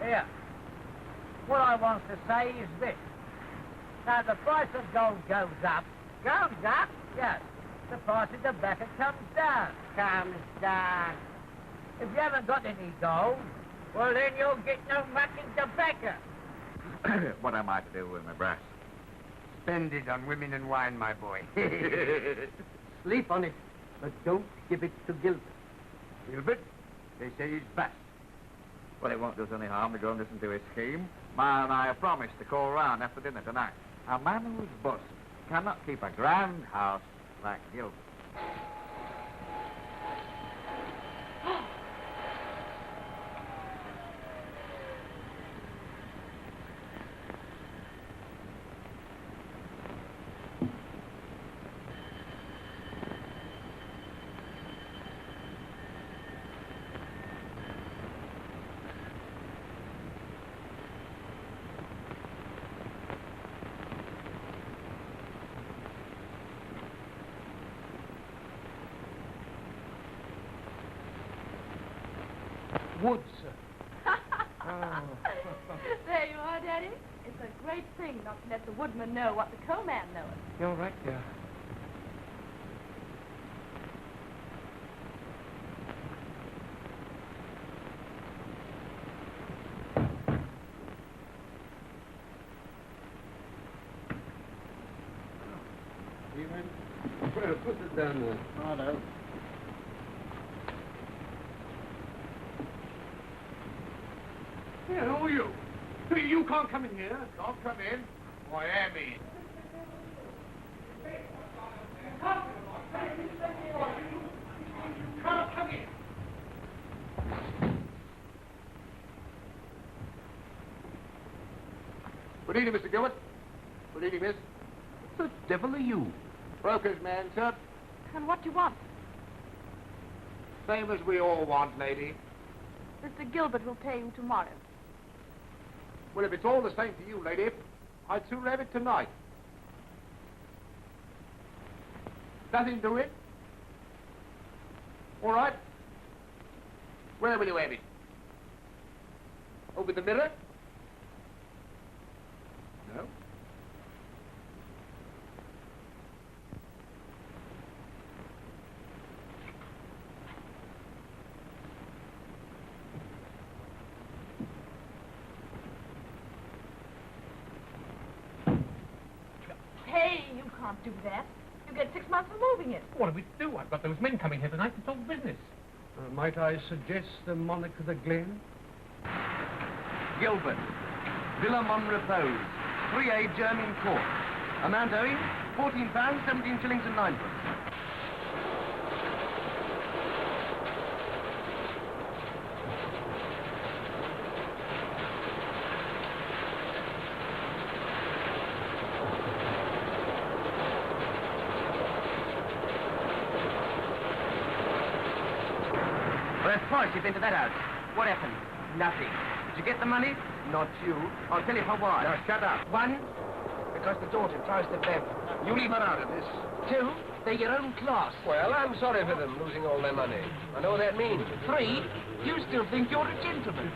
Here, what I want to say is this. Now, the price of gold goes up, yes. The price of tobacco comes down. If you haven't got any gold, well, then you'll get no mucking tobacco. What am I to do with my brass? Spend it on women and wine, my boy. Sleep on it, but don't give it to Gilbert. Gilbert, they say he's bust. Well, it won't do us any harm to go and listen to his scheme. Ma and I have promised to call round after dinner tonight. A man who's bust cannot keep a grand house like Gilbert. Wood, sir. There you are, Daddy. It's a great thing not to let the woodman know what the co-man knows. You're right, dear. Well, put it down there. Righto. Yeah, who are you? You can't come in here. Don't come in. I am in. Can't come in. Good evening, Mr. Gilbert. Good evening, miss. The devil are you? Broker's man, sir. And what do you want? Same as we all want, lady. Mr. Gilbert will pay you tomorrow. Well, if it's all the same to you, lady, I'd sooner have it tonight. Nothing to it? All right. Where will you have it? Over the mirror? No. Hey, you can't do that. You get 6 months for moving it. What do we do? I've got those men coming here tonight to talk business. Might I suggest the Monarch of the Glen? Gilbert, Villa Mon Repose, 3A German Court. Amount owing, £14, 17 shillings and 9 pence. Well, that's twice you've been to that house. What happened? Nothing. Did you get the money? Not you. I'll tell you for why. Now, shut up. 1, because the daughter tries to bend. You leave her out of this. 2, they're your own class. Well, I'm sorry for them losing all their money. I know what that means. 3, you still think you're a gentleman.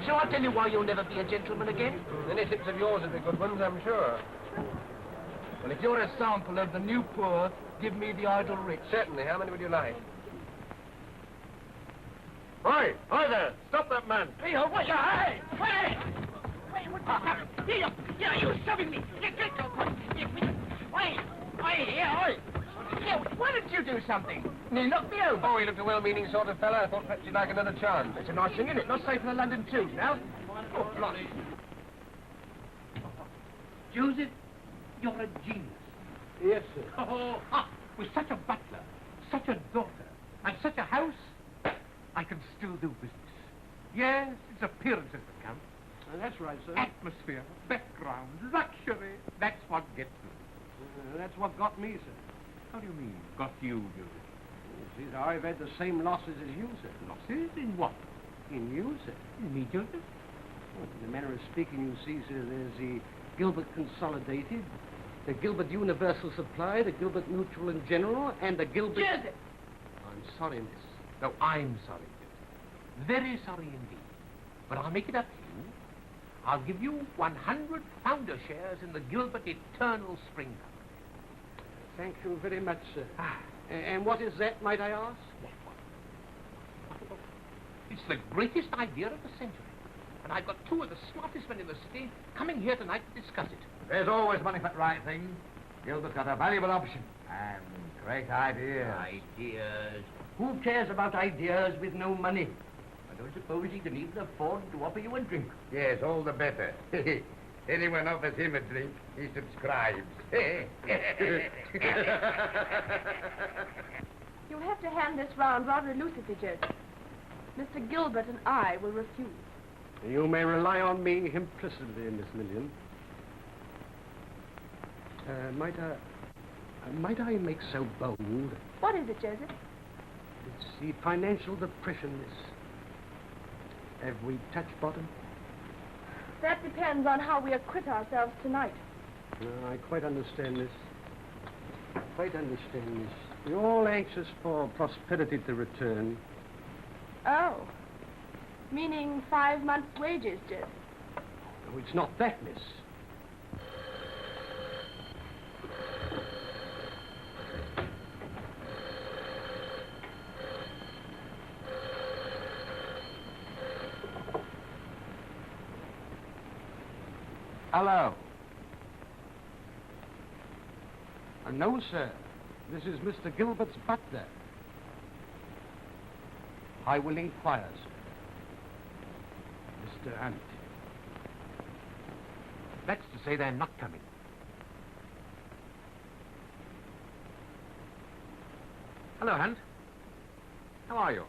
Shall I tell you why you'll never be a gentleman again? Any tips of yours would be good ones, I'm sure. Well, if you're a sample of the new poor, give me the idle rich. Certainly. How many would you like? Hi! Hi there! Stop that man! Hey, what? Hey! Hey! Wait, what's happening? Here, you shoving me! Wait! Yeah, why didn't you do something? You knocked me over. Oh, he looked a well-meaning sort of fella. I thought perhaps you'd like another chance. It's a nice thing, isn't it? Not safe in the London Tube now. Oh, bloody. Joseph, you're a genius. Yes, sir. Oh, with such a butler, such a daughter, and such a house, I can still do business. Yes, it's appearances that count. That's right, sir. Atmosphere, background, luxury. That's what gets me. That's what got me, sir. How do you mean, got you, Joseph? You see, sir, I've had the same losses as you, sir. Losses in what? In you, sir. In me, Joseph? Well, in the manner of speaking, you see, sir, there's the Gilbert Consolidated, the Gilbert Universal Supply, the Gilbert Mutual and General, and the Gilbert... Joseph! I'm sorry, miss. No, I'm sorry, Joseph. Very sorry indeed. But I'll make it up to you. I'll give you 100 founder shares in the Gilbert Eternal Spring Company. Thank you very much, sir. And what is that, might I ask? It's the greatest idea of the century. And I've got two of the smartest men in the city coming here tonight to discuss it. There's always money for the right thing. Gilbert's got a valuable option. And great ideas. Ideas. Who cares about ideas with no money? I don't suppose he can even afford to offer you a drink. Yes, all the better. Anyone offers him a drink, he subscribes. You'll have to hand this round rather elusively, Joseph. Mr. Gilbert and I will refuse. You may rely on me implicitly, Miss Million. Might I make so bold? What is it, Joseph? It's the financial depression, miss. Have we touched bottom? That depends on how we acquit ourselves tonight. No, I quite understand this. We're all anxious for prosperity to return. Oh. Meaning 5 months' wages, Joseph. No, it's not that, miss. Hello. No, sir. This is Mr. Gilbert's butler. I will inquire, sir. Mr. Hunt. That's to say they're not coming. Hello, Hunt. How are you?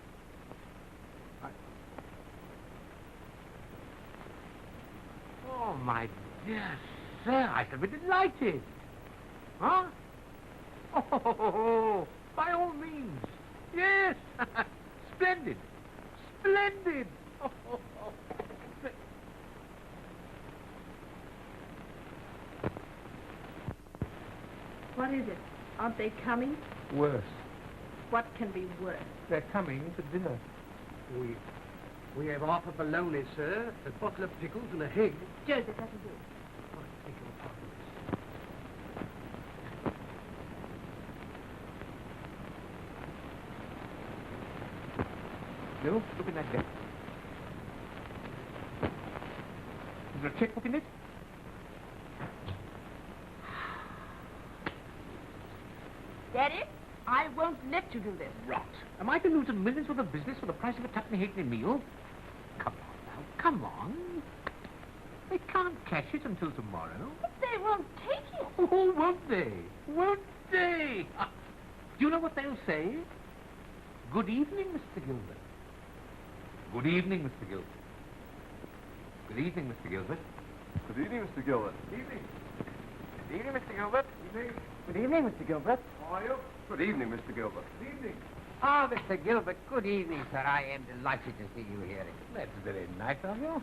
Oh, my dear sir, I shall be delighted. Huh? Oh, by all means. Yes. Splendid. Splendid. What is it? Aren't they coming? Worse. What can be worse? They're coming for dinner. We have half a bologna, sir, a bottle of pickles and a egg. Joseph, that'll do. I beg your pardon, miss. No, look in that desk. Is there a checkbook in it? Daddy, I won't let you do this. Rot. Am I to lose millions worth of business for the price of a tuppenny halfpenny meal? Come on now, come on. They can't cash it until tomorrow. But they won't take it. Oh, won't they? Won't they? Do you know what they'll say? Good evening, Mr. Gilbert. Good evening, Mr. Gilbert. Good evening, Mr. Gilbert. Good evening, Mr. Gilbert. Good evening. Good evening, Mr. Gilbert. Evening. Good evening, Mr. Gilbert. How are you? Good evening, Mr. Gilbert. Good evening. Ah, Mr. Gilbert, good evening, sir. I am delighted to see you here. That's very nice of you.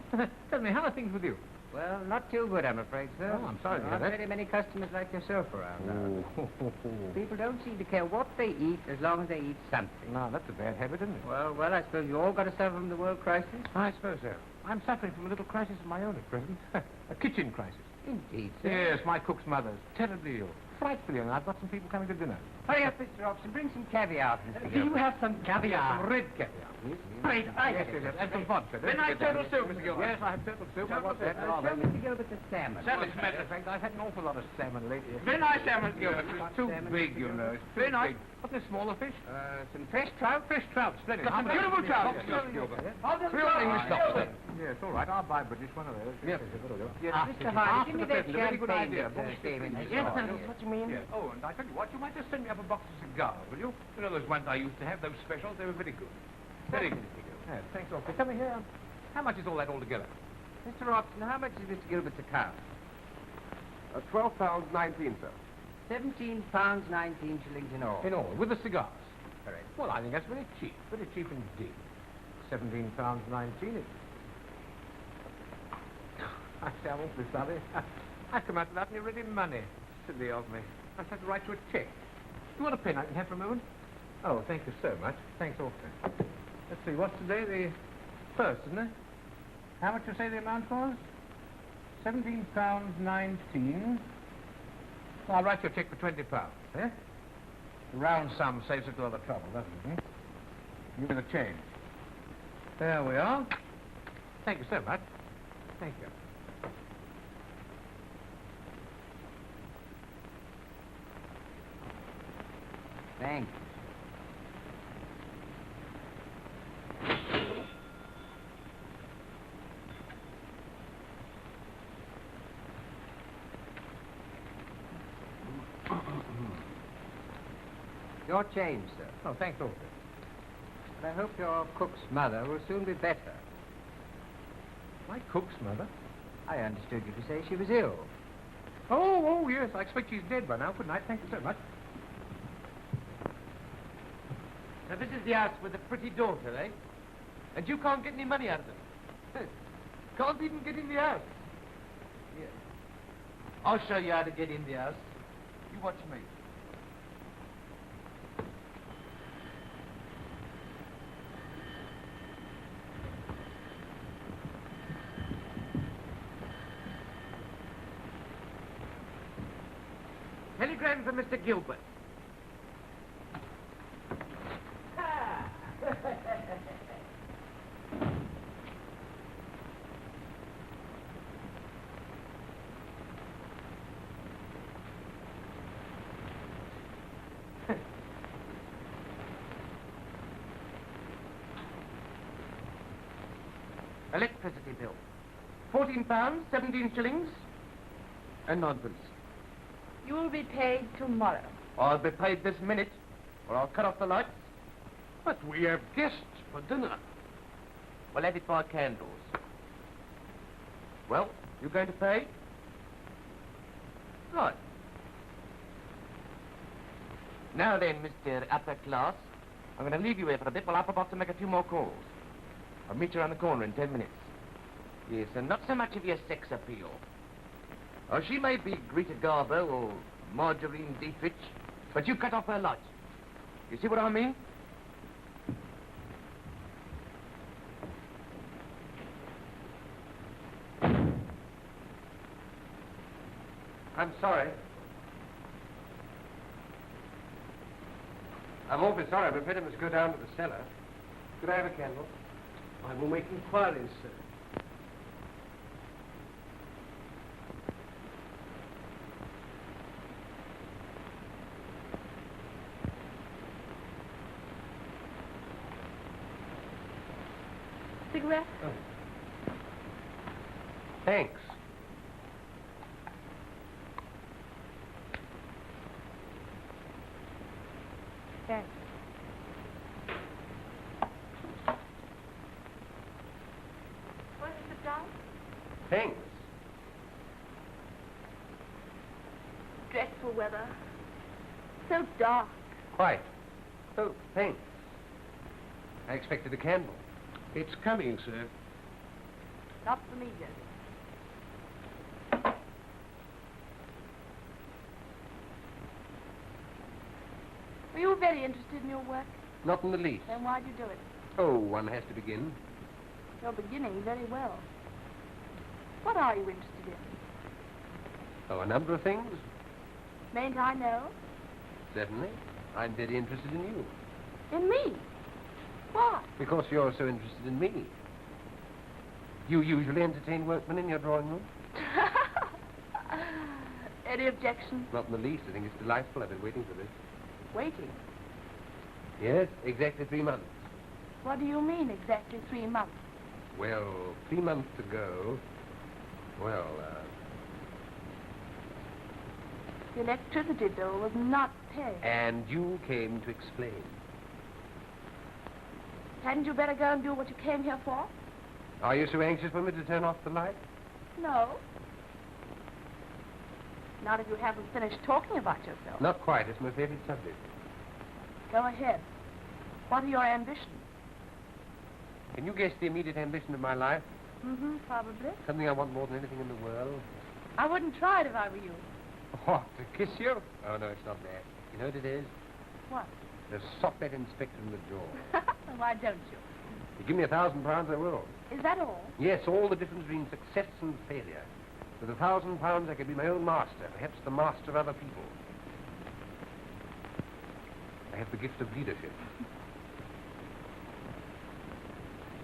Tell me, how are things with you? Well, not too good, I'm afraid, sir. Oh, I'm sorry to hear Not that. very many customers like yourself around now. Oh. People don't seem to care what they eat as long as they eat something. No, that's a bad habit, isn't it? Well, I suppose you all got to suffer from the world crisis? I suppose so. I'm suffering from a little crisis of my own at present. A kitchen crisis. Indeed, sir. Yes, my cook's mother's terribly ill. Frightfully ill. I've got some people coming to dinner. Hurry up, Mr. Robson. Bring some caviar, Mr. Do you Gilbert. have some caviar? Some red caviar, please. Great, Yes, yes. And some vodka. Then I turtle soup, Mr. Gilbert. Yes, I have turtle soup. I want that. Show Mr. Gilbert the salmon. Salmon, as a matter of fact, I've had an awful lot of salmon lately. Very nice salmon, Gilbert. It's too Salmon. big, you know. It's too Very nice. big. Wasn't there smaller fish? Some fresh trout. Fresh trout, splendid. Some beautiful trout. Yes, Gilbert. Real English Gilbert. Yes, all right. I'll buy British one of those. Yes, that'll do. Yes, Mr. Hardy, give me that After the present, a very good champagne idea. that came in this Yes, morning. that's what you mean. Yes. Oh, and I tell you what, you might just send me up a box of cigars, will you? You know those ones I used to have, those specials? They were very good. Very good. Yes, thanks awfully. Tell me here, how much is all that altogether? Mr. Robson, how much is Mr. Gilbert's account? £12.19, sir. £17.19 in all. In all, with the cigars? Correct. Well, I think that's very cheap indeed. £17.19. I say I'm awfully sorry. I come out without any ready money. Silly of me. I just have to write you a check. You want a pen I can have for a moment? Oh, thank you so much. Thanks awfully. Let's see, what's today? The 1st, isn't it? How much you say the amount was? £17.19. Well, I'll write you a check for £20, eh? The round sum saves us a lot of trouble, doesn't it? Give me the change. There we are. Thank you so much. Thank you. Thanks. Your change, sir. Oh, thanks awfully. But I hope your cook's mother will soon be better. My cook's mother? I understood you to say she was ill. Oh, yes. I expect she's dead by now. Good night. Thank you so much. Now, this is the house with the pretty daughter, eh? And you can't get any money out of it. Can't even get in the house. Here. I'll show you how to get in the house. You watch me. Telegram for Mr. Gilbert. Electricity bill. £14, 17 shillings, and ninepence. You will be paid tomorrow. I'll be paid this minute, or I'll cut off the lights. But we have guests for dinner. We'll have it by candles. Well, you going to pay? Right. Now then, Mr. Upper Class, I'm going to leave you here for a bit while I pop off to make a few more calls. I'll meet you around the corner in 10 minutes. Yes, and not so much of your sex appeal. Oh, she may be Greta Garbo or Margarine Dietrich, but you cut off her lights. You see what I mean? I'm sorry. I'm awfully sorry, but Peter must go down to the cellar. Could I have a candle? I will make inquiries, sir. Cigarette? Oh. Thanks. Thanks. Want to sit down? Thanks. Dreadful weather. So dark. Quite. Oh, thanks. I expected a candle. It's coming, sir. Not for me yet. Were you very interested in your work? Not in the least. Then why'd you do it? Oh, one has to begin. You're beginning very well. What are you interested in? Oh, a number of things. Mayn't I know? Certainly. I'm very interested in you. In me? Why? Because you're so interested in me. You usually entertain workmen in your drawing room? Any objections? Not in the least. I think it's delightful. I've been waiting for this. Waiting. Yes, exactly 3 months. What do you mean, exactly 3 months? Well, 3 months ago, well, The electricity bill was not paid. and you came to explain. Hadn't you better go and do what you came here for? Are you so anxious for me to turn off the light? No. Not if you haven't finished talking about yourself. Not quite. It's my favorite subject. Go ahead. What are your ambitions? Can you guess the immediate ambition of my life? Mm-hmm, probably. Something I want more than anything in the world. I wouldn't try it if I were you. What, to kiss you? Oh, no, it's not that. You know what it is? What? The softnet inspector in the jaw. Why don't you? You give me £1,000, I will. Is that all? Yes, all the difference between success and failure. With £1,000, I could be my own master, perhaps the master of other people. I have the gift of leadership.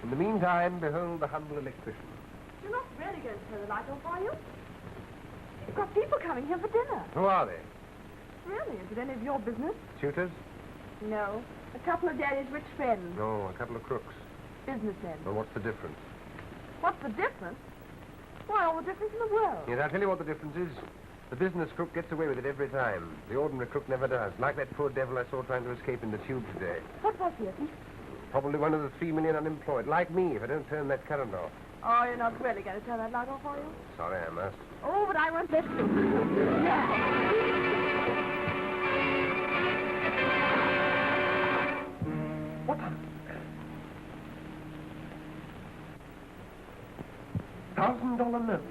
In the meantime, behold the humble electrician. You're not really going to turn the light off, are you? You've got people coming here for dinner. Who are they? Really? Is it any of your business? Tutors? No. A couple of Daddy's rich friends. No, a couple of crooks. Businessmen. Well, what's the difference? What's the difference? Why, all the difference in the world. Yes, I'll tell you what the difference is. The business crook gets away with it every time. The ordinary crook never does. Like that poor devil I saw trying to escape in the tube today. What was he, Edmund? Probably one of the 3 million unemployed. Like me, if I don't turn that current off. Oh, you're not really going to turn that light off, are you? Sorry, I must. Oh, but I won't let you. What? $1,000 notes.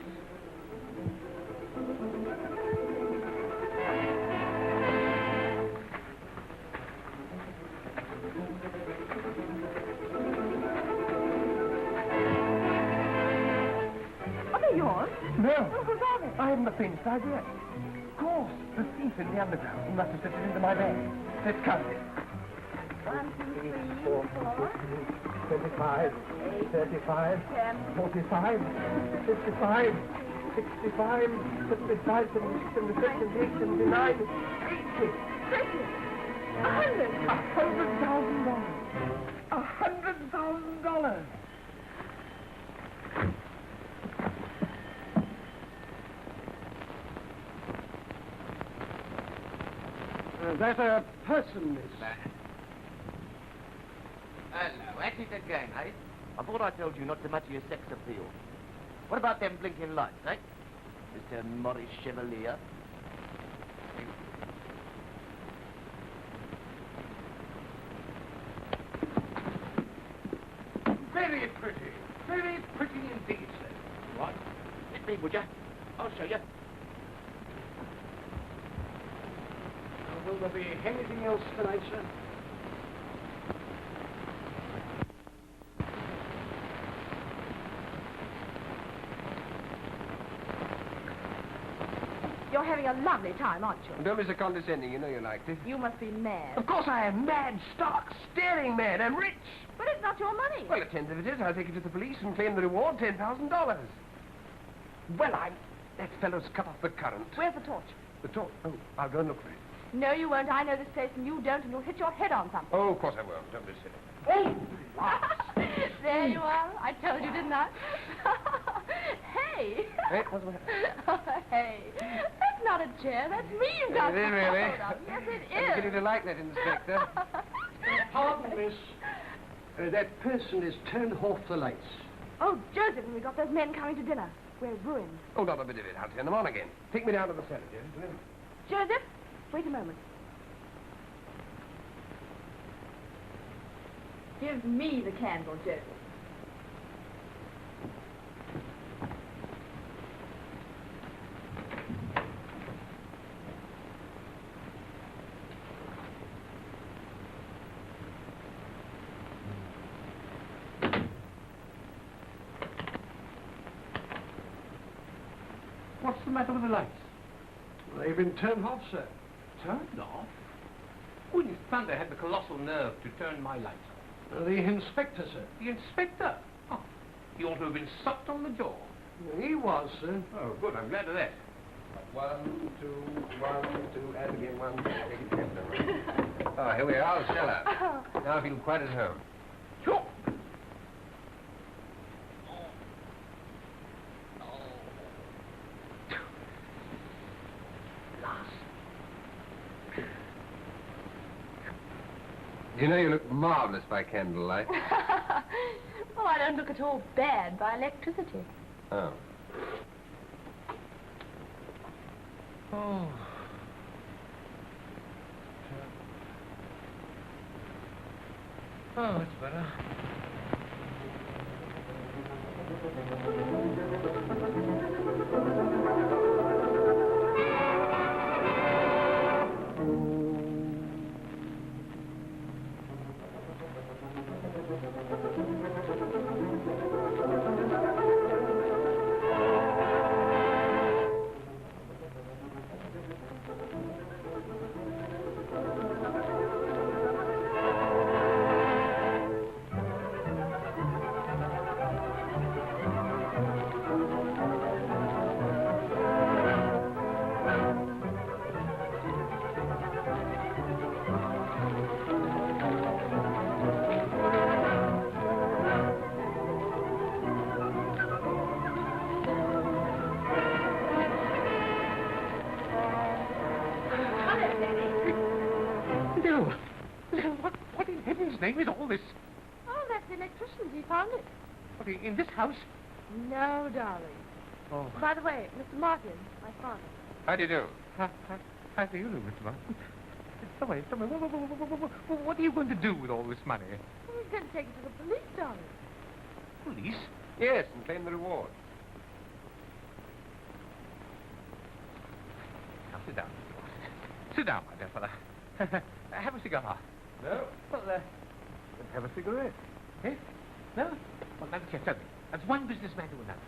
Are they yours? No. Oh, what are they? I haven't the faintest idea. Of course, the thief in the underground. He must have slipped it into my bag. Let's count it. 1, 2, 3, 4, 25, 35, 10, 45, 55, 65, 75, 76, 77, 78, 79, 80. 100. $100,000. $100,000. There's a person, miss. Hello, at it again, eh? I thought I told you not to much of your sex appeal. What about them blinking lights, eh? Mr. Maurice Chevalier? Very pretty indeed, sir. What? Let me, would you? I'll show you. Will there be anything else tonight, sir? You're having a lovely time, aren't you? Don't be so condescending. You know you liked it. You must be mad. Of course I am. Mad, stark, staring mad. I'm rich. But it's not your money. Well, a tenth of it is. I'll take it to the police and claim the reward, $10,000. Well, that fellow's cut off the current. Where's the torch? The torch? Oh, I'll go and look for it. No, you won't. I know this place and you don't, and you'll hit your head on something. Oh, of course I won't. Don't be silly. Oh, There you are. I told you, didn't I? Hey. Hey, what's the matter? Hey. That's not a chair. That's me you've got. It is, really? Hold on. Yes, it I'm is. beginning to like that, Inspector. Pardon, miss. That person has turned off the lights. Oh, Joseph, and we got those men coming to dinner. We're ruined. Oh, not a bit of it. I'll turn them on again. Take me down to the cellar, Joseph. Joseph, wait a moment. Give me the candle, Joseph. What's the matter with the lights? They've been turned off, sir. Turned off? Who in thunder had the colossal nerve to turn my lights off? The inspector, sir. The inspector? Oh, he ought to have been sucked on the jaw. He was, sir. Oh, good. I'm glad of that. 1, 2, 1, 2, and again 1, 2, take it. Oh, here we are, the cellar. Now I feel quite at home. Sure. You know you look marvelous by candlelight. Well, I don't look at all bad by electricity. Oh. Oh. Oh, it's better. Bill! Bill, what in heaven's name is all this? Oh, that's the electrician's. He found it. What, in this house? No, darling. Oh. By the way, Mr. Martin, my father. How do you do? How do you do, Mr. Martin? Tell me, what are you going to do with all this money? Well, he's going to take it to the police, darling. Police? Yes, and claim the reward. Now, sit down. Sit down, my dear fellow. Have a cigar. No? Well, have a cigarette. Eh? No? Well, now, tell me. As one businessman to another.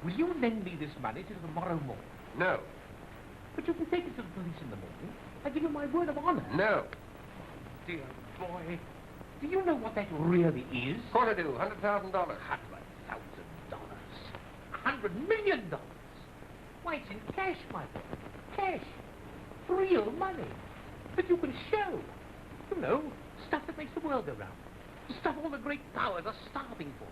Will you lend me this money till tomorrow morning? No. But you can take it to the police in the morning. I give you my word of honor. No. Dear boy, do you know what that really is? Of course I do. $100,000. $100,000. $100 million. Why, it's in cash, my boy. Cash. Real money. That you can show. You know, stuff that makes the world go round. Stuff all the great powers are starving for.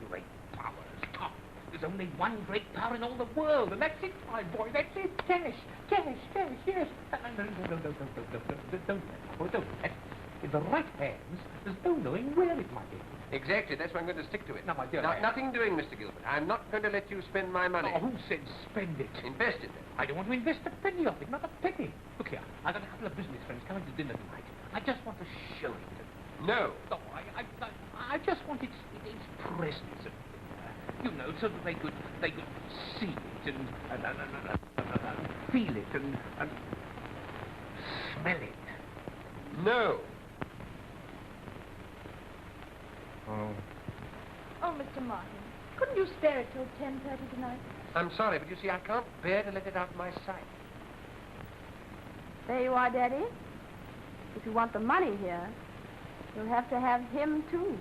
Great powers. Oh, there's only one great power in all the world, and that's it, my boy. That's it. Cash. Cash. Cash. Yes. Don't. In the right hands, there's no knowing where it might be. Exactly. That's why I'm going to stick to it. Now, my dear... Nothing doing, Mr. Gilbert. I'm not going to let you spend my money. Oh, who said spend it? Invest it, then. I don't want to invest a penny of it, not a penny. Look here, I've got a couple of business friends coming to dinner tonight. I just want to show it to them. No. No, I just want its presence. You know, so that they could see it and feel it and smell it. No. Oh, Mr. Martin, couldn't you spare it till 10:30 tonight? I'm sorry, but you see, I can't bear to let it out of my sight. There you are, Daddy. If you want the money here, you'll have to have him, too.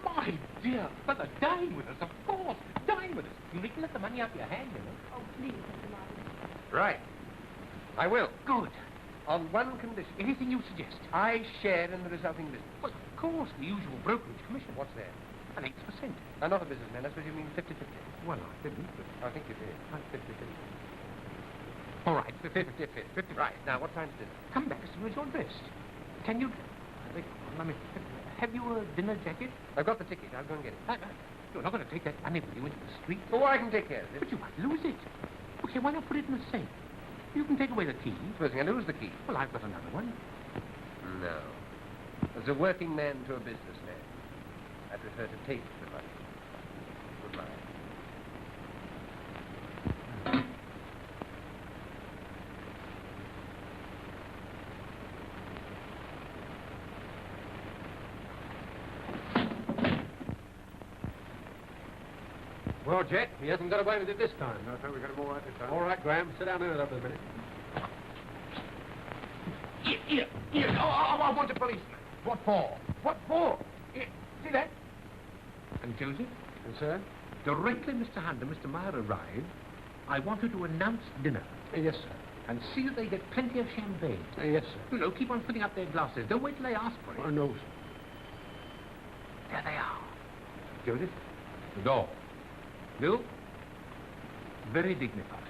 My dear brother, dine with us, of course. Dine with us. You need to let the money out of your hand, you know. Oh, please, Mr. Martin. Right. I will. Good. On one condition. Anything you suggest. I share in the resulting business. Well, of course, the usual brokerage commission. What's there? An 8%. I'm not a businessman. That's what you mean 50-50. Well, I didn't, but... I think you did. 50-50. All right, 50-50. Right. Now, what time's dinner? Come back as soon as you're dressed. Can you... have you a dinner jacket? I've got the ticket. I'll go and get it. You're not going to take that money with you into the street. Oh, I can take care of it. But you might lose it. Okay, why not put it in the safe? You can take away the key. Supposing I lose the key? Well, I've got another one. No. As a working man to a businessman, I prefer to take the money. Goodbye. Well, Jet, he hasn't got away with it this time. No, I think we got him all right this time. All right, Graham, sit down here for a minute. Here. Oh, I want a policeman. What for? What for? Here, see that? And Joseph? And, sir? Directly Mr. Hunt and Mr. Meyer arrive, I want you to announce dinner. Yes, sir. And see that they get plenty of champagne. Yes, sir. You know, keep on filling up their glasses. Don't wait till they ask for it. I know, sir. There they are. Joseph, the door. Bill, very dignified.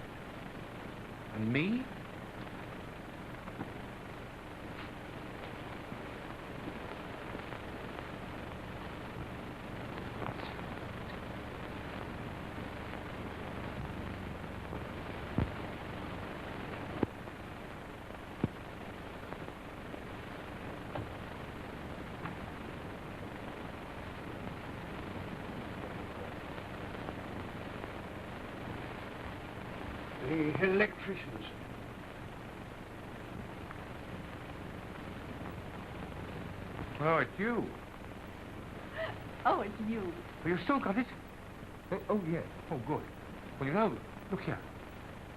And me? The electricians. Oh, it's you. Oh, it's you. Well, you still got it? Oh, yes. Oh, good. Well, you know, look here.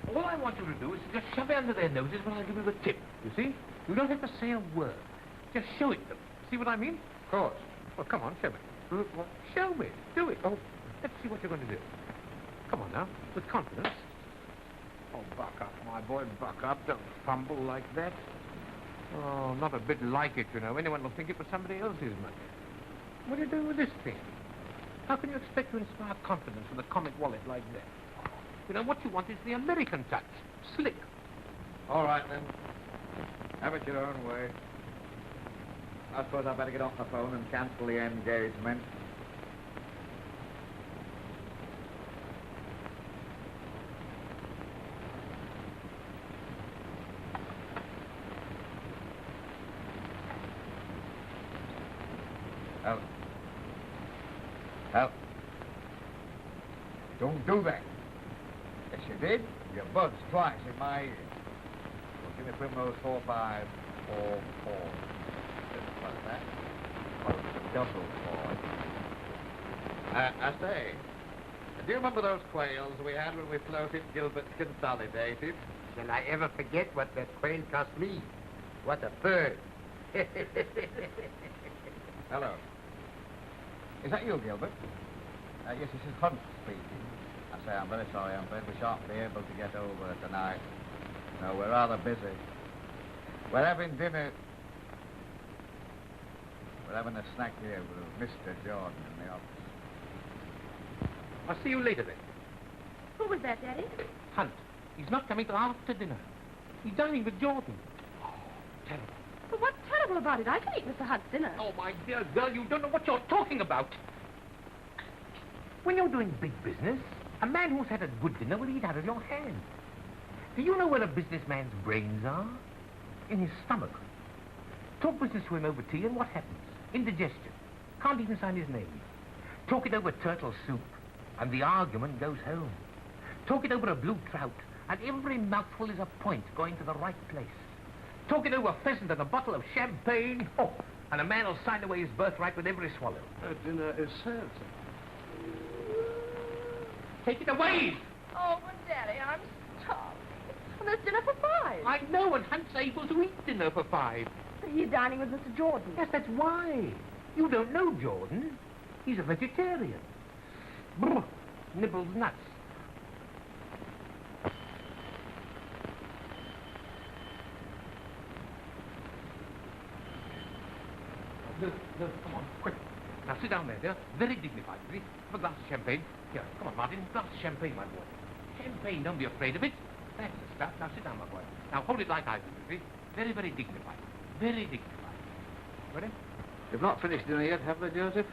All I want you to do is just shove it under their noses when I give you the tip, you see? You don't have to say a word. Just show it them. See what I mean? Of course. Well, come on, show me. What? Show me. Do it. Oh, let's see what you're going to do. Come on now, with confidence. Oh, buck up, my boy, buck up. Don't fumble like that. Oh, not a bit like it, you know. Anyone will think it was somebody else's money. What are you doing with this thing? How can you expect to inspire confidence with a comic wallet like that? You know, what you want is the American touch. Slick. All right, then. Have it your own way. I suppose I'd better get off the phone and cancel the engagement. Help. Help. Don't do that. Yes, you did. You buzzed twice in my ear. Well, give me Primrose 4544. What's that? Oh, it's a double four. I say, do you remember those quails we had when we floated Gilbert Consolidated? Shall I ever forget what that quail cost me? What a bird. Hello. Is that you, Gilbert? Yes, this is Hunt speaking. I say, I'm very sorry. I'm afraid we shan't be able to get over tonight. No, we're rather busy. We're having dinner. We're having a snack here with Mr. Jordan in the office. I'll see you later, then. Who was that, Daddy? Hunt. He's not coming till after dinner. He's dining with Jordan. Oh, terrible. But what's terrible about it? I can eat Mr. Hunt's dinner. Oh, my dear girl, you don't know what you're talking about. When you're doing big business, a man who's had a good dinner will eat out of your hand. Do you know where a businessman's brains are? In his stomach. Talk business to him over tea, and what happens? Indigestion. Can't even sign his name. Talk it over turtle soup, and the argument goes home. Talk it over a blue trout, and every mouthful is a point going to the right place. Talk it over pheasant and a bottle of champagne, oh, and a man will sign away his birthright with every swallow. Dinner is served, sir. Take it away! Oh, but Daddy, I'm starving. Well, there's dinner for 5. I know, and Hunt's able to eat dinner for 5. He's dining with Mr. Jordan. Yes, that's why. You don't know Jordan. He's a vegetarian. Brr, nibbles nuts. No, come on, quick. Now sit down there, dear. Very dignified, please. Have a glass of champagne. Here, come on, Martin. Glass of champagne, my boy. Champagne, don't be afraid of it. That's the stuff. Now sit down, my boy. Now hold it like I do, you see. Very, very dignified. Very dignified. Ready? You've not finished dinner yet, have they, Joseph?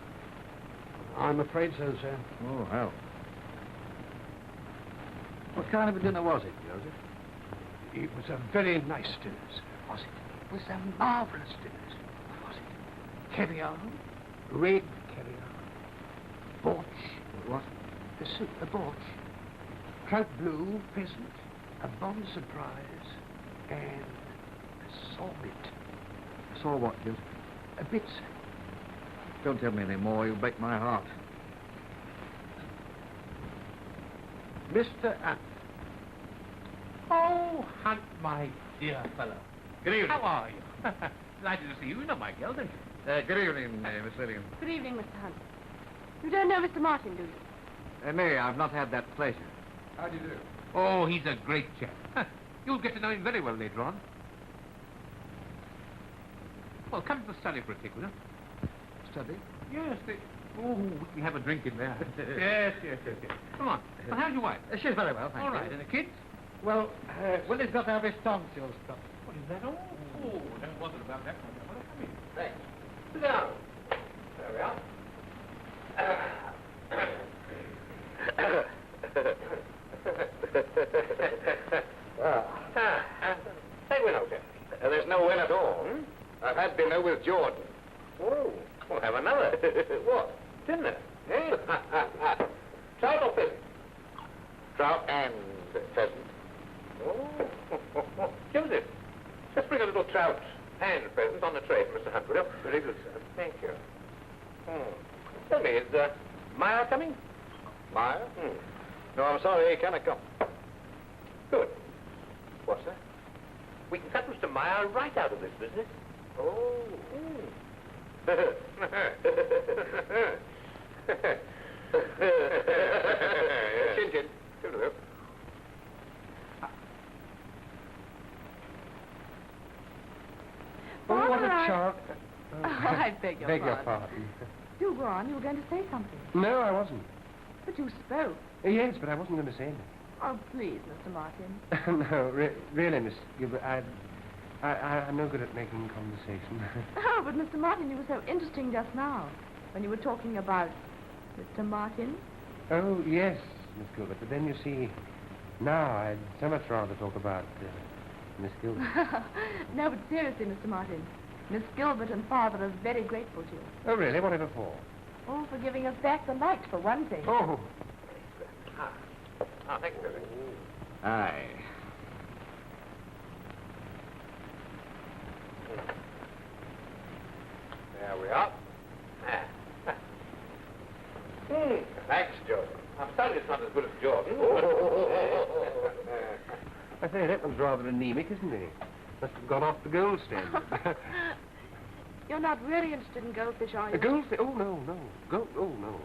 I'm afraid so, sir. Oh, hell. What kind of a dinner was it, Joseph? It was a very nice dinner, sir. Was it? It was a marvelous dinner, sir. What was it? Caviar, red caviar, borch. What? The soup, the borch. Trout blue, pheasant, a bon surprise, and a sorbet. Saw what, Joseph? A bit, sir. Don't tell me any more. You'll break my heart. Mr. Hunt. Oh, Hunt, my dear fellow. Good evening. How are you? Delighted to see you. You know my girl, don't you? Good evening, Miss Lillian. Good evening, Mr. Hunt. You don't know Mr. Martin, do you? Nay, I've not had that pleasure. How do you do? Oh, he's a great chap. You'll get to know him very well later on. Well, come to the study for a tick, will you? Study? Yes, oh, we can have a drink in there. yes. Come on. Well, how's your wife? She's very well, thank you. All right, and the kids? Well, Willie's got to have his tonsils cut. What is that? Oh, don't bother about that. Well, come in. Thanks. Sit down. There we are. Say, Win, okay. There's no win at all. I've had dinner with Jordan. Oh, we'll have another. What? Dinner. Eh? Trout or pheasant? Trout and pheasant. Oh. Joseph, just bring a little trout and pheasant on the tray for Mr. Hunt, will you? Very good, sir. Thank you. Tell me, is Meyer coming? Meyer? No, I'm sorry, he cannot come. Good. What's that? We can cut Mr. Meyer right out of this business. Oh. Chin, chin. Oh, what a Barbara, charm. Oh, I beg your pardon. pardon. Do go on. You were going to say something. No, I wasn't. But you spoke. Yes, but I wasn't going to say anything. Oh, please, Mr. Martin. No, really, Miss Gilbert, I'm no good at making conversation. Oh, but Mr. Martin, you were so interesting just now when you were talking about Mr. Martin. Oh, yes, Miss Gilbert. But then you see, now I'd so much rather talk about Miss Gilbert. No, but seriously, Mr. Martin, Miss Gilbert and Father are very grateful to you. Oh, really? Whatever for? Oh, for giving us back the light, for one thing. Oh. Thank you, Billy. Aye. There we are. Thanks, Jordan. I'm sorry it's not as good as Jordan. I say, Edmund's rather anemic, isn't he? Must have gone off the gold standard. You're not really interested in goldfish, are you? Goldfish? Oh, no. Gold? Oh, no.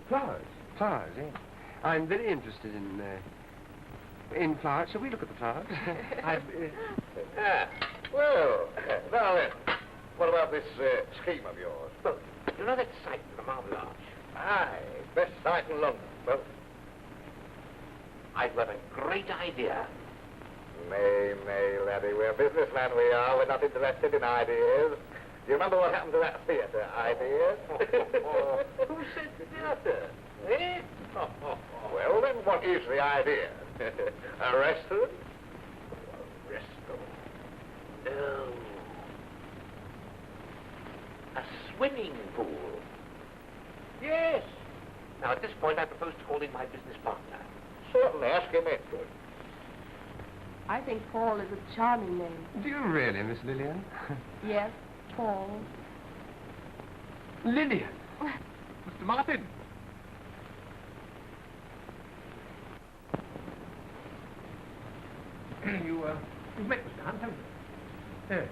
Flowers. Flowers, yes. I'm very interested in flowers. Shall we look at the flowers? Well, now then, what about this scheme of yours? Well, you know that site in the Marble Arch? Aye, best site in London. Well, I've got a great idea. nay, laddie, we're businessmen, we are. We're not interested in ideas. Do you remember what happened to that theatre, Ideas? Who said theatre? Eh? Well, then, what is the idea? A restaurant? No. A swimming pool. Yes. Now, at this point, I propose to call in my business partner. Certainly, ask him in. I think Paul is a charming name. Do you really, Miss Lillian? Yes, Paul. Lillian? Mr. Martin. You've met Mr. Hunt, haven't you?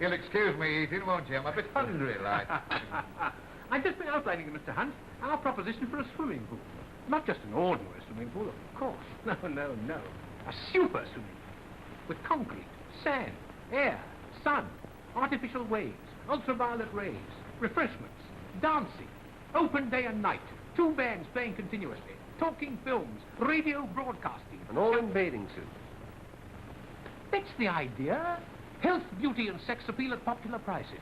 You'll excuse me eating, won't you? I'm a bit hungry, like. I've just been outlining to Mr. Hunt our proposition for a swimming pool. Not just an ordinary swimming pool, of course. No. A super swimming pool. With concrete, sand, air, sun, artificial waves, ultraviolet rays, refreshments, dancing, open day and night, 2 bands playing continuously, talking films, radio broadcasting. And all in bathing suits. That's the idea. Health, beauty, and sex appeal at popular prices.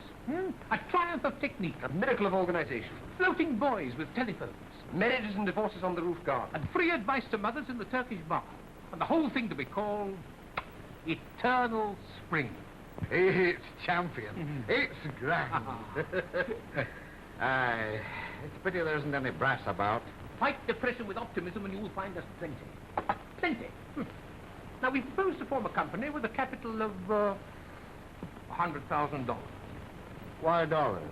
A triumph of technique. A miracle of organization. Floating boys with telephones. Marriages and divorces on the roof garden. And free advice to mothers in the Turkish bar. And the whole thing to be called Eternal Spring. It's champion. It's grand. Aye. It's a pity there isn't any brass about. Fight depression with optimism and you will find us plenty. Plenty. Now, we propose to form a company with a capital of, $100,000. Why dollars?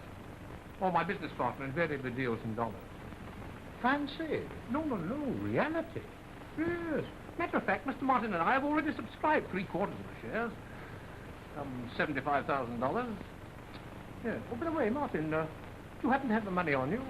Oh, my business partner invariably deals in dollars. Fancy. No, reality. Yes. Matter of fact, Mr. Martin and I have already subscribed 3/4 of the shares. $75,000. Yes. Oh, by the way, Martin, do you happen to have the money on you?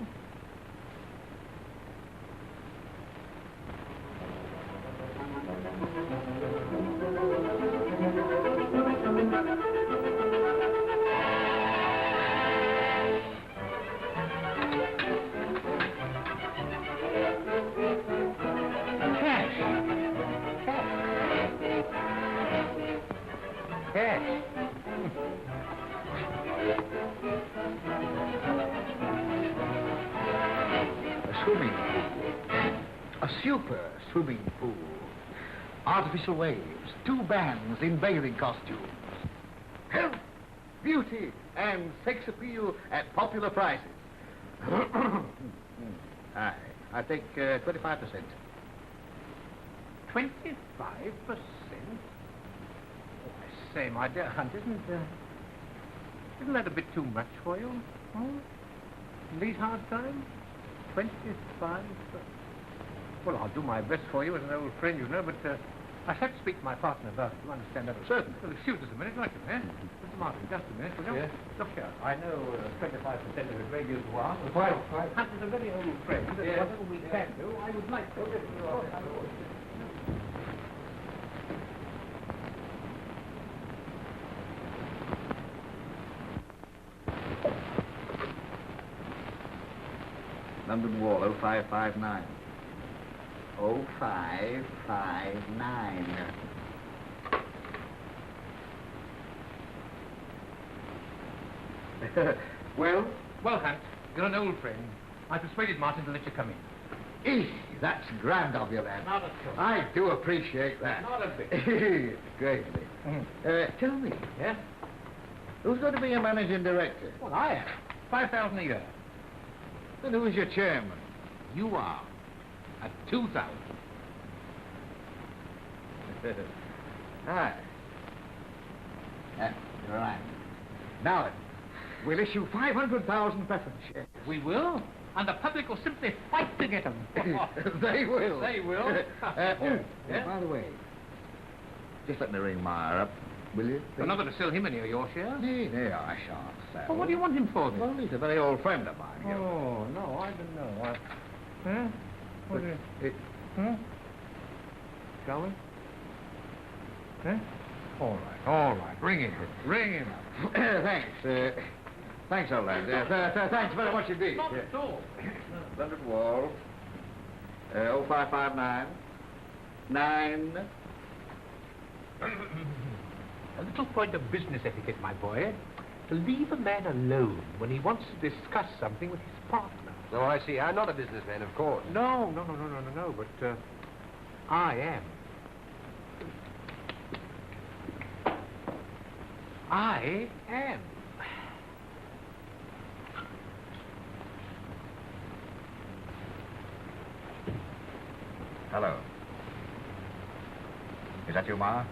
A super swimming pool. Artificial waves. 2 bands in bathing costumes. Health, beauty, and sex appeal at popular prices. Aye, I think 25%. 25%? Oh, I say, my dear Hunt, isn't that a bit too much for you? In these hard times? 25%? Well, I'll do my best for you as an old friend, you know, but I have to speak to my partner about it. You understand that? Certainly. Well, excuse us a minute, won't you, eh? Mr. Martin, just a minute, will you? Yes. Look here, I know 25% of it may be to ask. Quite. Hunt is a very old friend. Yes. Whatever we can do, I would like to. London Wall, 0559. 0559. Well? Well, Hunt, you're an old friend. I persuaded Martin to let you come in. Eesh, that's grand of you, lad. Not at all. I do appreciate that. Not a bit. Greatly. Tell me, Yeah? who's going to be your managing director? Well, I am. 5,000 a year. Then who's your chairman? You are. At 2,000. Aye. You're right. Now, we'll issue 500,000 preference shares. We will. And the public will simply fight to get them. They will. They will. Yeah? By the way, just let me ring Meyer up, will you? You're not going to sell him any of your shares? No, I shan't sell. Well, what do you want him for, then? Well, he's a very old friend of mine. Gilbert. Oh, no, I don't know. Huh? What But is... it, Shall we? Huh? All right. Ring him. Ring him. thanks. Thanks, old lad. Thanks very much indeed. Not at all. London Wall. 0559 9. A little point of business etiquette, my boy. To leave a man alone when he wants to discuss something with his partner. So I see. I'm not a businessman, of course. No, but, I am. I am. Hello. Is that you, Ma?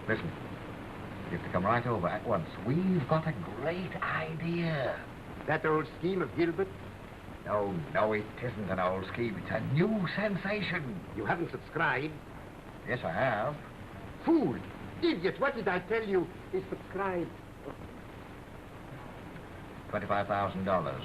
Listen. You have to come right over at once. We've got a great idea. That old scheme of Gilbert? No, it isn't an old scheme. It's a new sensation. You haven't subscribed. Yes, I have. Fool! Idiot! What did I tell you? He subscribed. $25,000.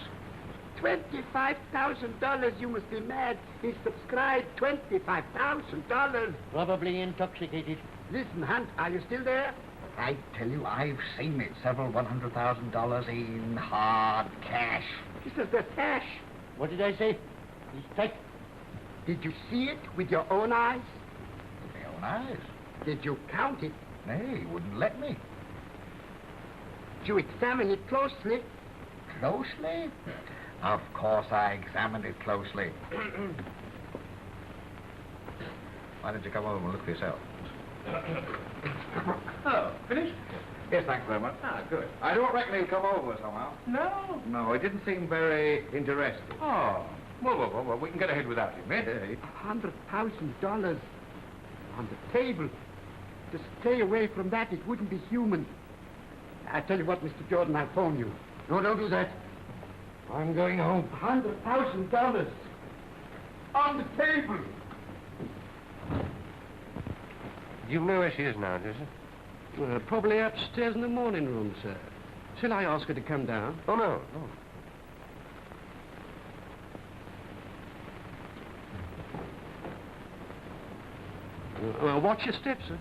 $25,000? You must be mad. He subscribed $25,000. Probably intoxicated. Listen, Hunt, are you still there? I tell you, I've seen it. Several $100,000 in hard cash. This is the cash. What did I say? He's tight. Did you see it with your own eyes? With my own eyes. Did you count it? Nay, he wouldn't let me. Did you examine it closely? Closely? Of course I examined it closely. Why don't you come over and look for yourself? Oh, finished? Yes, thanks very much. Ah, good. I don't reckon he'll come over somehow. No? No, he didn't seem very interested. Oh. Well, we can get ahead without him, eh? $100,000 on the table. To stay away from that, it wouldn't be human. I tell you what, Mr. Jordan, I'll phone you. No, don't do that. I'm going home. $100,000 on the table. You know where she is now, do you? Probably upstairs in the morning room, sir. Shall I ask her to come down? Oh, no. Watch your steps, sir.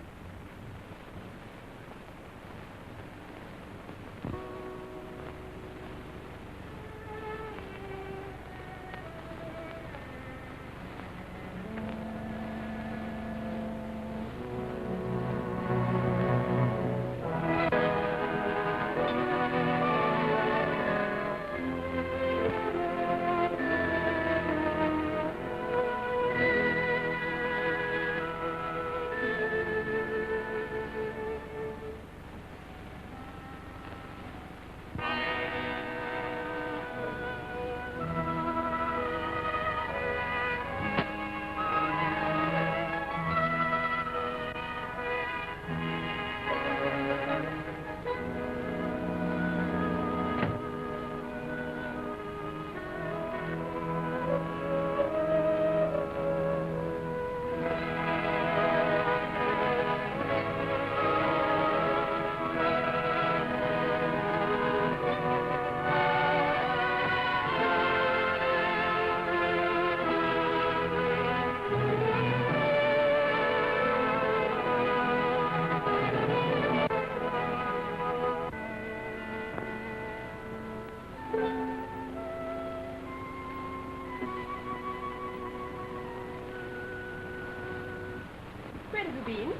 you been?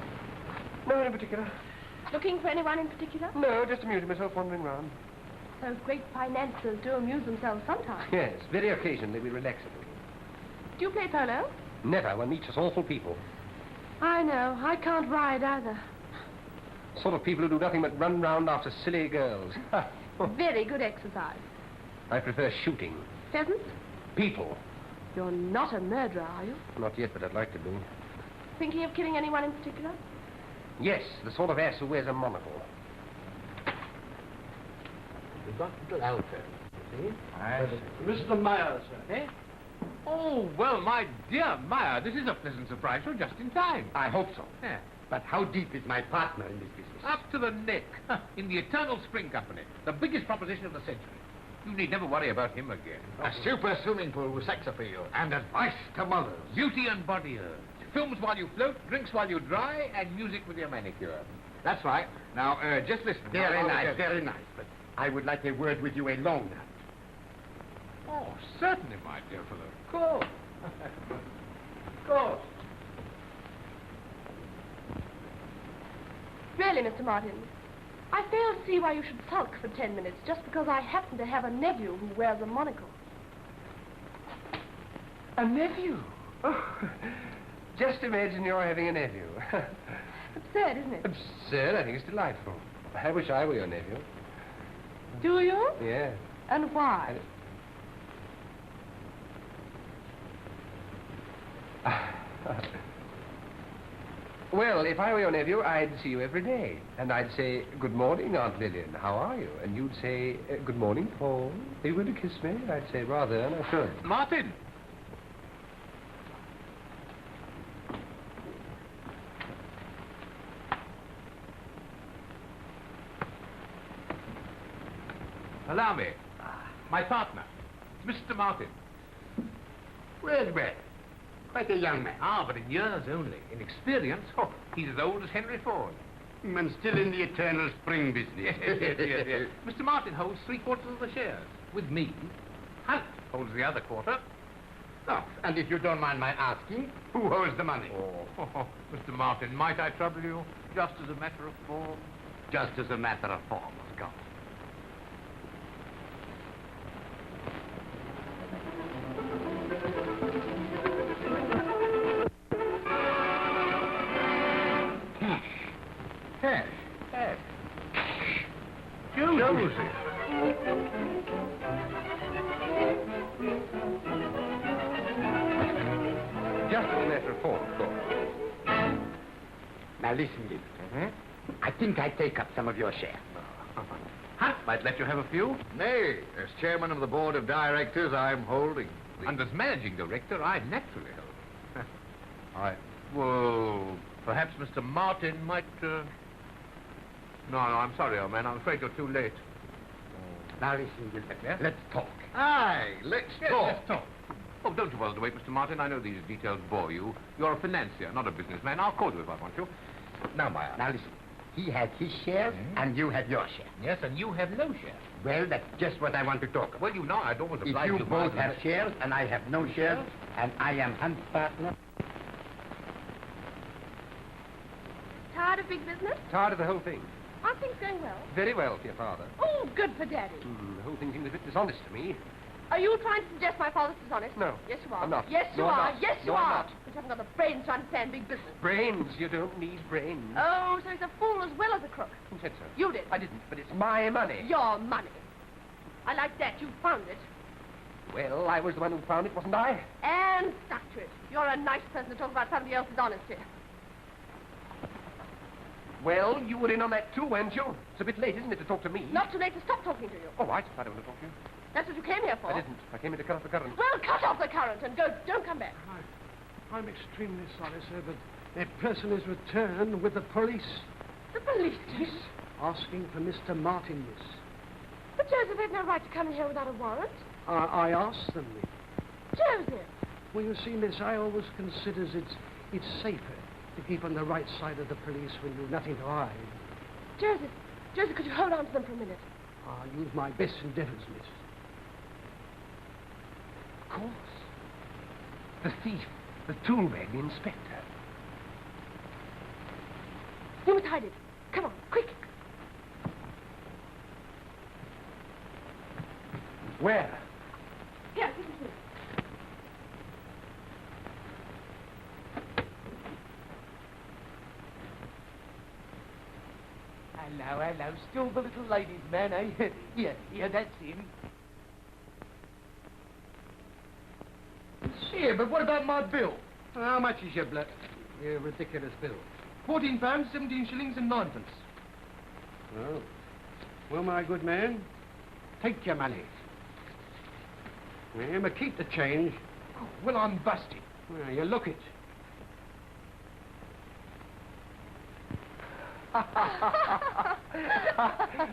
No one in particular. Looking for anyone in particular? No, just amusing myself wandering round. Those great financiers do amuse themselves sometimes. Yes, very occasionally we relax a little. Do you play polo? Never. One meets us awful people. I know. I can't ride either. Sort of people who do nothing but run round after silly girls. Very good exercise. I prefer shooting. Pheasants? People. You're not a murderer, are you? Not yet, but I'd like to be. Thinking of killing anyone in particular? Yes, the sort of ass who wears a monocle. We've got little Alfred, you see? Aye. Mr. Meyer, sir. Eh? Oh, well, my dear Meyer, this is a pleasant surprise. You're just in time. I hope so. Yeah. But how deep is my partner in this business? Up to the neck. In the Eternal Spring Company. The biggest proposition of the century. You need never worry about him again. A super swimming pool with sex appeal and advice to mothers. Beauty and body urge. Films while you float, drinks while you dry, and music with your manicure. That's right. Now, just listen. Very I'll nice, get- very nice. But I would like a word with you alone. Oh, certainly, my dear fellow. Of course. Of course. Really, Mr. Martin, I fail to see why you should sulk for 10 minutes just because I happen to have a nephew who wears a monocle. A nephew? Oh, just imagine you're having a nephew. Absurd, isn't it? Absurd? I think it's delightful. I wish I were your nephew. Do you? Yes. And why? Well, if I were your nephew, I'd see you every day. And I'd say, good morning, Aunt Lillian, how are you? And you'd say, good morning, Paul. Are you going to kiss me? And I'd say, rather, and I should. Martin! Allow me. My partner, Mr. Martin. Well, well. Quite a young man. Ah, but in years only. In experience, he's as old as Henry Ford. And still in the eternal spring business. Yes. Mr. Martin holds 3/4 of the shares. With me, Hunt holds the other quarter. Oh, and if you don't mind my asking, who holds the money? Oh, Mr. Martin, might I trouble you just as a matter of form? Just as a matter of form, of course. Cash. Yes. Joseph. Just as a matter of form, of course. Now listen, Gilbert. I think I take up some of your share. Hunt might let you have a few. Nay, as chairman of the board of directors, I'm holding. And as managing director, I naturally hold. Well, perhaps Mr. Martin might, No, I'm sorry, old man. I'm afraid you're too late. Now listen, Gilbert. Yes? Let's talk. Aye, let's talk. Let's talk. Oh, don't you bother to wait, Mr. Martin. I know these details bore you. You're a financier, not a businessman. I'll call you if I want you. Now, Meyer. Now listen. He has his shares, and you have your share. Yes, and you have no share. Well, that's just what I want to talk about. Well, you know, I don't want to If oblige you you. both have shares, and I have no shares, and I am Hunt's partner. Tired of big business? Tired of the whole thing. Are things going well? Very well for your father. Oh, good for Daddy. The whole thing seems a bit dishonest to me. Are you trying to suggest my father's dishonest? No. Yes, you are. I'm not. Yes, you No, I'm are. not. Yes, you No, I'm are. not. But you haven't got the brains to understand big business. Brains. You don't need brains. Oh, so he's a fool as well as a crook. Who said so? You did. I didn't, but it's my money. Your money. I like that. You found it. Well, I was the one who found it, wasn't I? And stuck to it. You're a nice person to talk about somebody else's honesty. Well, you were in on that too, weren't you? It's a bit late, isn't it, to talk to me? Not too late to stop talking to you. Oh, I don't want to talk to you. That's what you came here for. I didn't. I came in to cut off the current. Well, cut off the current and go. Don't come back. I'm extremely sorry, sir, but that person is returned with the police. The police? Yes. Asking for Mr. Martin, miss. But Joseph had no right to come in here without a warrant. I asked them. Joseph! Well, you see, miss, I always considers it's safer to keep on the right side of the police when you've nothing to hide. Joseph, could you hold on to them for a minute? I'll use my best endeavors, miss. Of course. The thief, the tool bag, the inspector. always hide it. Come on, quick. Where? Here, this is it. Hello. Still the little ladies' man, eh? Here, that's him. Here, but what about my bill? How much is your ridiculous bill? £14, 17 shillings and 9 pence. Oh. Well, my good man, take your money. Yeah, but keep the change. Oh, well, I'm busted. Well, you look it.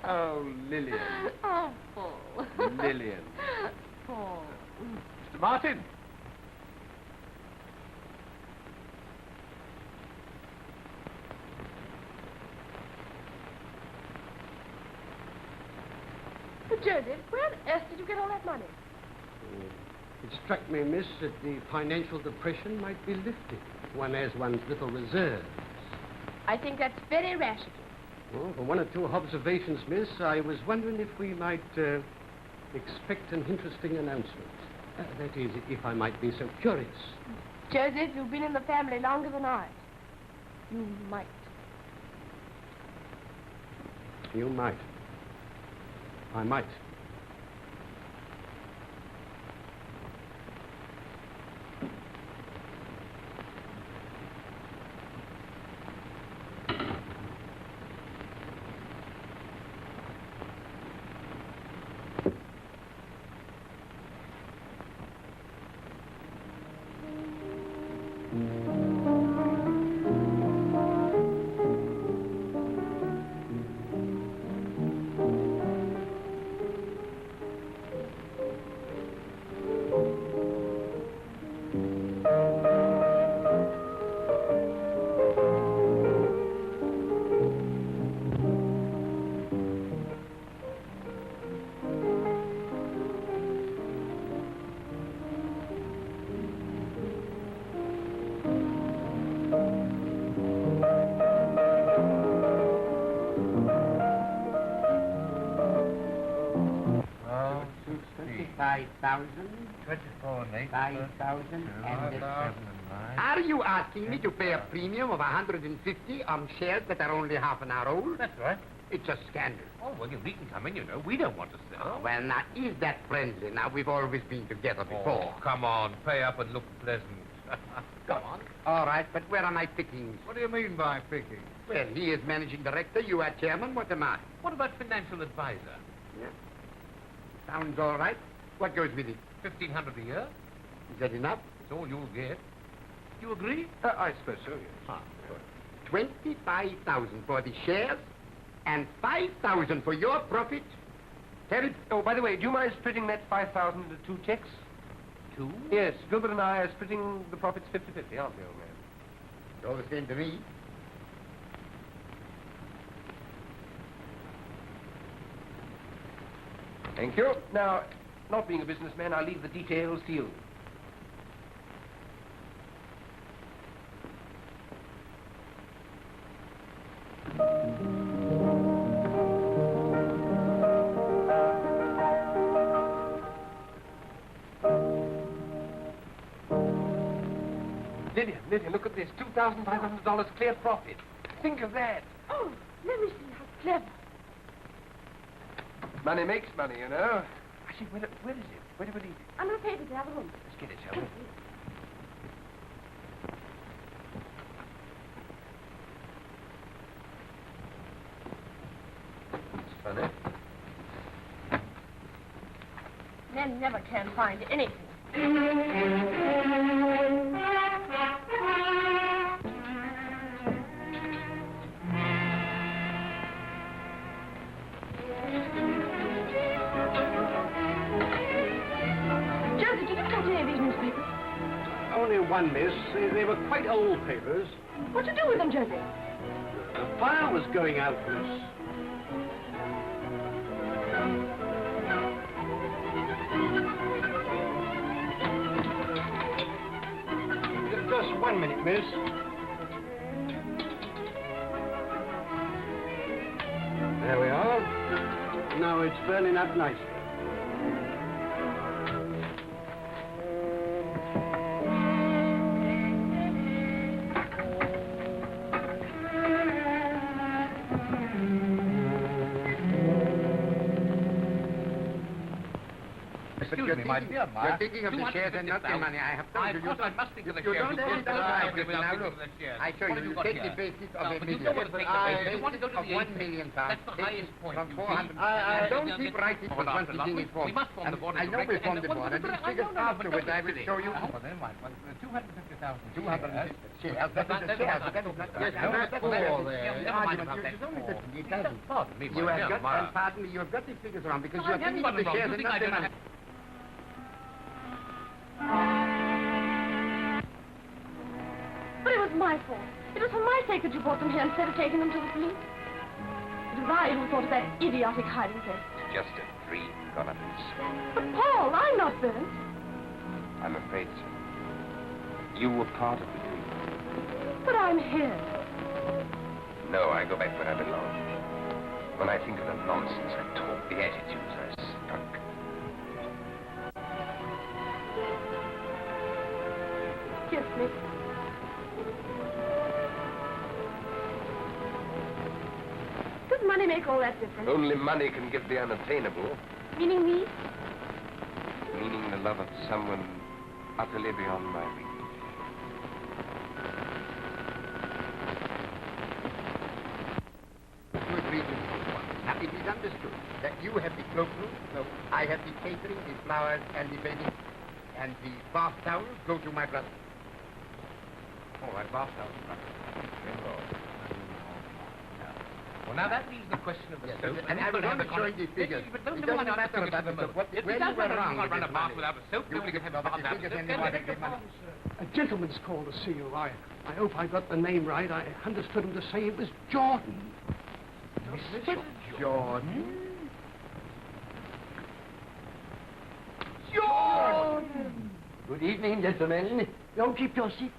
Oh, Lillian. Oh, Paul. Lillian. Paul. Mr. Martin. But Joseph, where on earth did you get all that money? It struck me, miss, that the financial depression might be lifted. One has one's little reserves. I think that's very rash of you. Well, for one or two observations, miss, I was wondering if we might expect an interesting announcement. That is, if I might be so curious. Joseph, you've been in the family longer than I. You might. You might. I might. Are you asking me to pay a premium of 150 on shares that are only half an hour old? That's right. It's a scandal. Oh, well, we can come in, you know. We don't want to sell. Oh, well, now, is that friendly? Now, we've always been together before. Oh, come on. Pay up and look pleasant. Come on. All right, but where are my pickings? What do you mean by picking? Well, he is managing director, you are chairman. What am I? What about financial advisor? Yeah. Sounds all right. What goes with it? 1,500 a year. Is that enough? It's all you'll get. You agree? I suppose so, yes. Ah, good. 25,000 for the shares and 5,000 for your profit. Terry, oh, by the way, do you mind splitting that 5,000 into 2 checks? 2? Yes, Gilbert and I are splitting the profits 50-50, aren't we, old man? It's all the same to me. Thank you. Now, not being a businessman, I'll leave the details to you. Lydia, look at this. $2,500 clear profit. Think of that. Oh, let me see how clever. Money makes money, you know. Actually, where is it? Where do we leave it? I'm going to pay it to the other room. Let's get it, shall we? It's funny. Men never can find anything. Joseph, did you catch any of these newspapers? Only one, miss. They were quite old papers. What to do with them, Joseph? A fire was going out, miss. Just 1 minute, miss. it's burning up nicely. Excuse me, my dear Mark. You're thinking of the shares and not the money. I have told you. Of course, I must think of the You shares. don't have to drive with me. Now look, I show you, you take the basis of a million. You want to take the basis. You want to go to of the 1 million pounds. That's the highest point. From you 400. see. I don't keep writing for once beginning it for We must form the board. I know we formed the board, and these figures afterwards I will show you. Well, then what? 250,000 250 shares. That is the shares. That is not. Yes, I know that's all there. The argument. It's only that it doesn't. Pardon me, You have got, Mark. and pardon me, you have got the figures wrong because you I are thinking of haven't the got them shares wrong. and You not think the I money. But it was my fault. It was for my sake that you brought them here instead of taking them to the police. It was I who thought of that idiotic hiding place. Just a dream gone up in smoke. But Paul, I'm not burnt. I'm afraid so. You were part of the dream. But I'm here. No, I go back where I belong. When I think of the nonsense I talk, the attitudes I struck. Kiss me. Does money make all that difference? Only money can give the unattainable, Meaning me? meaning the love of someone utterly beyond my reach. You agree with me. Now, it is understood that you have the cloakroom, so I have the catering, the flowers, and the bedding, and the bath towels go to my brother. All right, bath towels. Well, now that leaves the question of the soap. And I will only show you the figures. But It doesn't matter about the soap. Where you were wrong You can't with run a this bath money. without a soap. You Nobody can have a but bath the without a figures soap. and the money, the money. A gentleman's called to see you. I hope I got the name right. I understood him to say it was Jordan. Mr. Jordan? Jordan! Good evening, gentlemen. Don't keep your seats.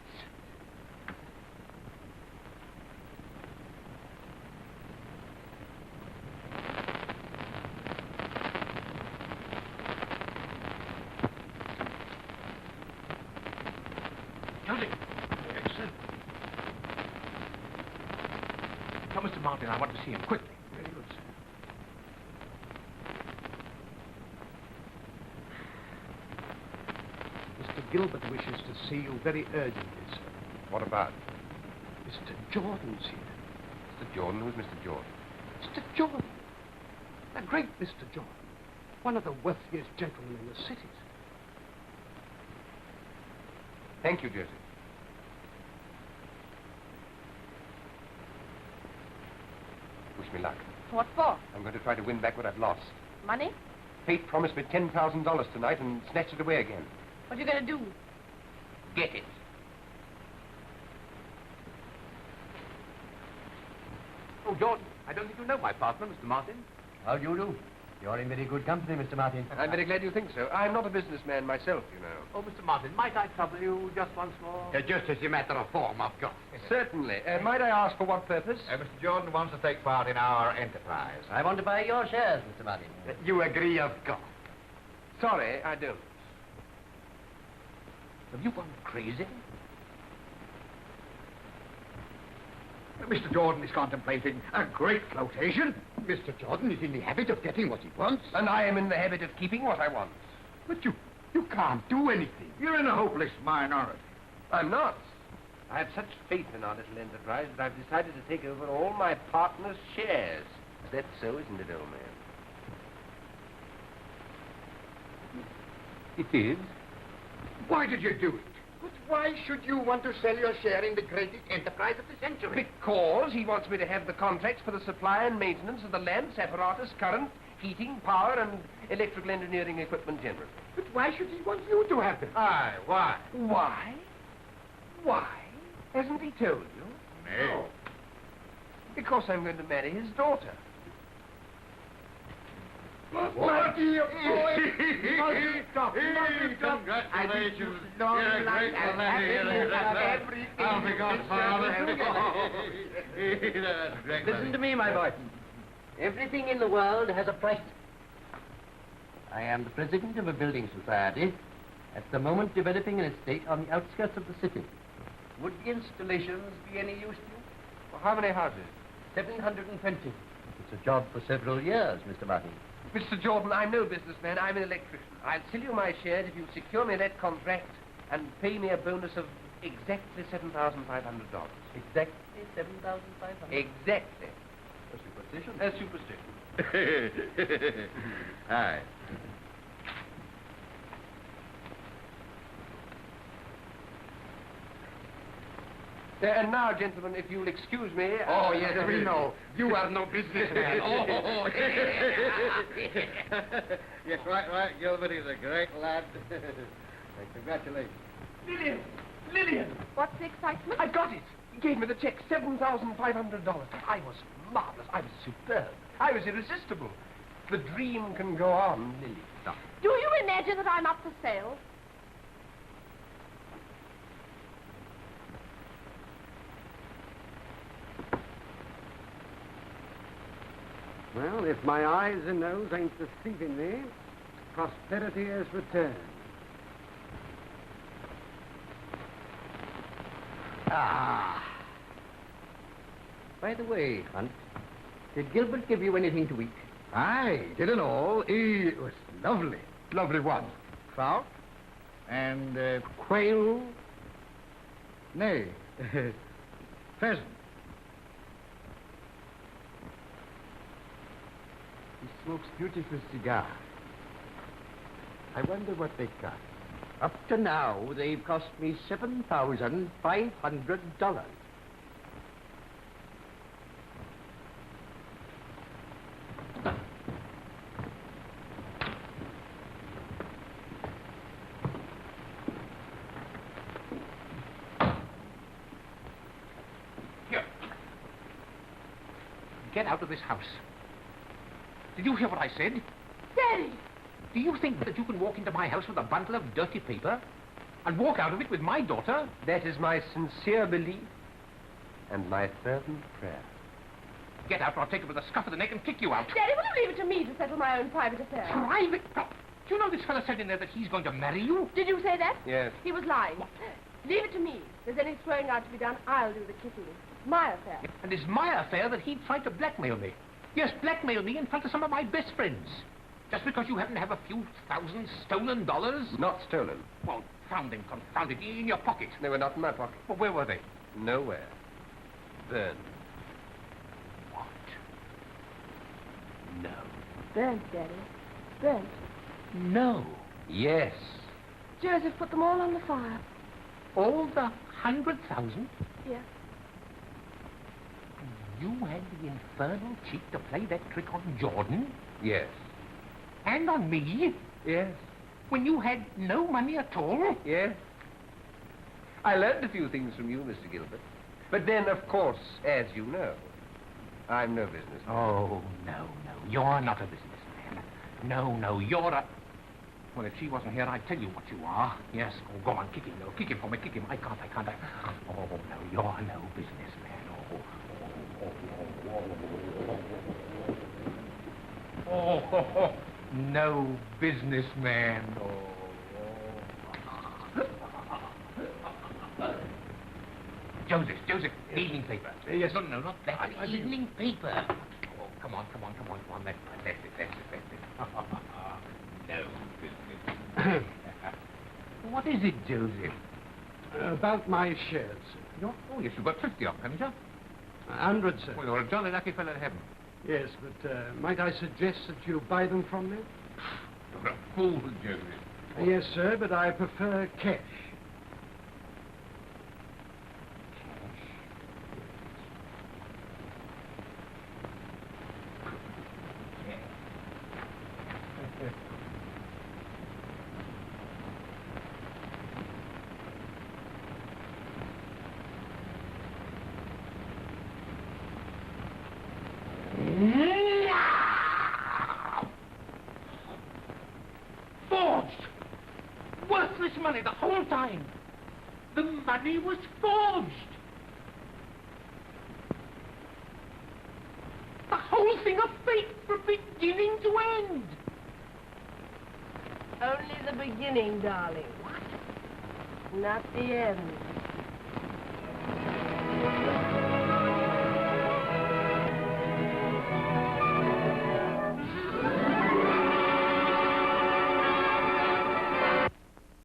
Now, Mr. Martin, I want to see him quickly. Very good, sir. Mr. Gilbert wishes to see you very urgently, sir. What about? Mr. Jordan's here. Mr. Jordan? Who's Mr. Jordan? Mr. Jordan. The great Mr. Jordan. One of the wealthiest gentlemen in the city. Thank you, Joseph. Wish me luck. What for? I'm going to try to win back what I've lost. Money? Fate promised me $10,000 tonight and snatched it away again. What are you going to do? Get it. Oh, Jordan, I don't think you know my partner, Mr. Martin. How do you do? You're in very good company, Mr. Martin. I'm very glad you think so. I'm not a businessman myself, you know. Oh, Mr. Martin, might I trouble you just once more? Just as a matter of form, of course. Certainly. Might I ask for what purpose? Mr. Jordan wants to take part in our enterprise. I want to buy your shares, Mr. Martin. You agree, of course. Sorry, I don't. Have you gone crazy? Mr. Jordan is contemplating a great flotation. Mr. Jordan is in the habit of getting what he wants. And I am in the habit of keeping what I want. But you can't do anything. You're in a hopeless minority. I'm not. I have such faith in our little enterprise that I've decided to take over all my partner's shares. That's so, isn't it, old man? It is. Why did you do it? But why should you want to sell your share in the greatest enterprise of the century? Because he wants me to have the contracts for the supply and maintenance of the lamps, apparatus, current, heating, power, and electrical engineering equipment generally. But why should he want you to have them? Aye, why? Why? Why? Hasn't he told you? No. Because I'm going to marry his daughter. My dear boy! Congratulations. Long You're a life great and lady. happiness and everything. I'll be godfather. That's great. Listen to me, my boy. Everything in the world has a price. I am the president of a building society, at the moment developing an estate on the outskirts of the city. Would the installations be any use to you? Well, how many houses? 720. It's a job for several years, Mr. Martin. Mr. Jordan, I'm no businessman. I'm an electrician. I'll sell you my shares if you secure me that contract and pay me a bonus of exactly $7,500. Exactly 7,500. Exactly. A superstition. A superstition. Hi. And now, gentlemen, if you'll excuse me... Oh, yes, we know. You are no businessman. Oh, Yes, right, Gilbert. He's a great lad. Congratulations. Lillian! What's the excitement? I got it. He gave me the check, $7,500. I was marvelous. I was superb. I was irresistible. The dream can go on, Lily. No. Do you imagine that I'm up for sale? Well, if my eyes and nose ain't deceiving me, prosperity has returned. Ah. By the way, Hunt, did Gilbert give you anything to eat? Aye, didn't all. It was lovely. Lovely what? Trout and Quail? nay, pheasant. He smokes beautiful cigars. I wonder what they cost. Up to now, they've cost me $7,500. Here. Get out of this house. Did you hear what I said? Daddy! Do you think that you can walk into my house with a bundle of dirty paper and walk out of it with my daughter? That is my sincere belief and my fervent prayer. Get out or I'll take it with a scuff of the neck and kick you out. Daddy, will you leave it to me to settle my own private affairs? Private? Do you know this fellow said in there that he's going to marry you? Did you say that? Yes. He was lying. Leave it to me. If there's any throwing out to be done, I'll do the kissing. It's my affair. And it's my affair that he tried to blackmail me. Yes, blackmail me in front of some of my best friends. Just because you happen to have a few thousand stolen dollars? Not stolen. Well, found them, confound it, in your pocket. They were not in my pocket. Well, where were they? Nowhere. Burned. What? No. Burnt, Daddy. Burnt. No. Yes. Joseph put them all on the fire. All the 100,000? Yes. You had the infernal cheek to play that trick on Jordan? Yes. And on me? Yes. When you had no money at all? Yes. I learned a few things from you, Mr. Gilbert. But then, of course, as you know, I'm no businessman. Oh, no. You're not a businessman. No, you're a... Well, if she wasn't here, I'd tell you what you are. Yes, go on, kick him, no. Kick him for me, kick him. I can't. Oh, no, you're no businessman. Oh, no businessman. Joseph, the evening paper. Yes. No, not that. The evening paper. Oh, come on. That's it. No business. What is it, Joseph? About my shares. Oh, yes, you've got 50 of them, haven't you? 100, sir. Well, you're a jolly lucky fellow to have them. Yes, but might I suggest that you buy them from me? You're a fool, Joseph. Yes, sir, but I prefer cash. Forged! Worthless money the whole time. The money was forged. The whole thing a fake from beginning to end. only the beginning, darling. Not the end.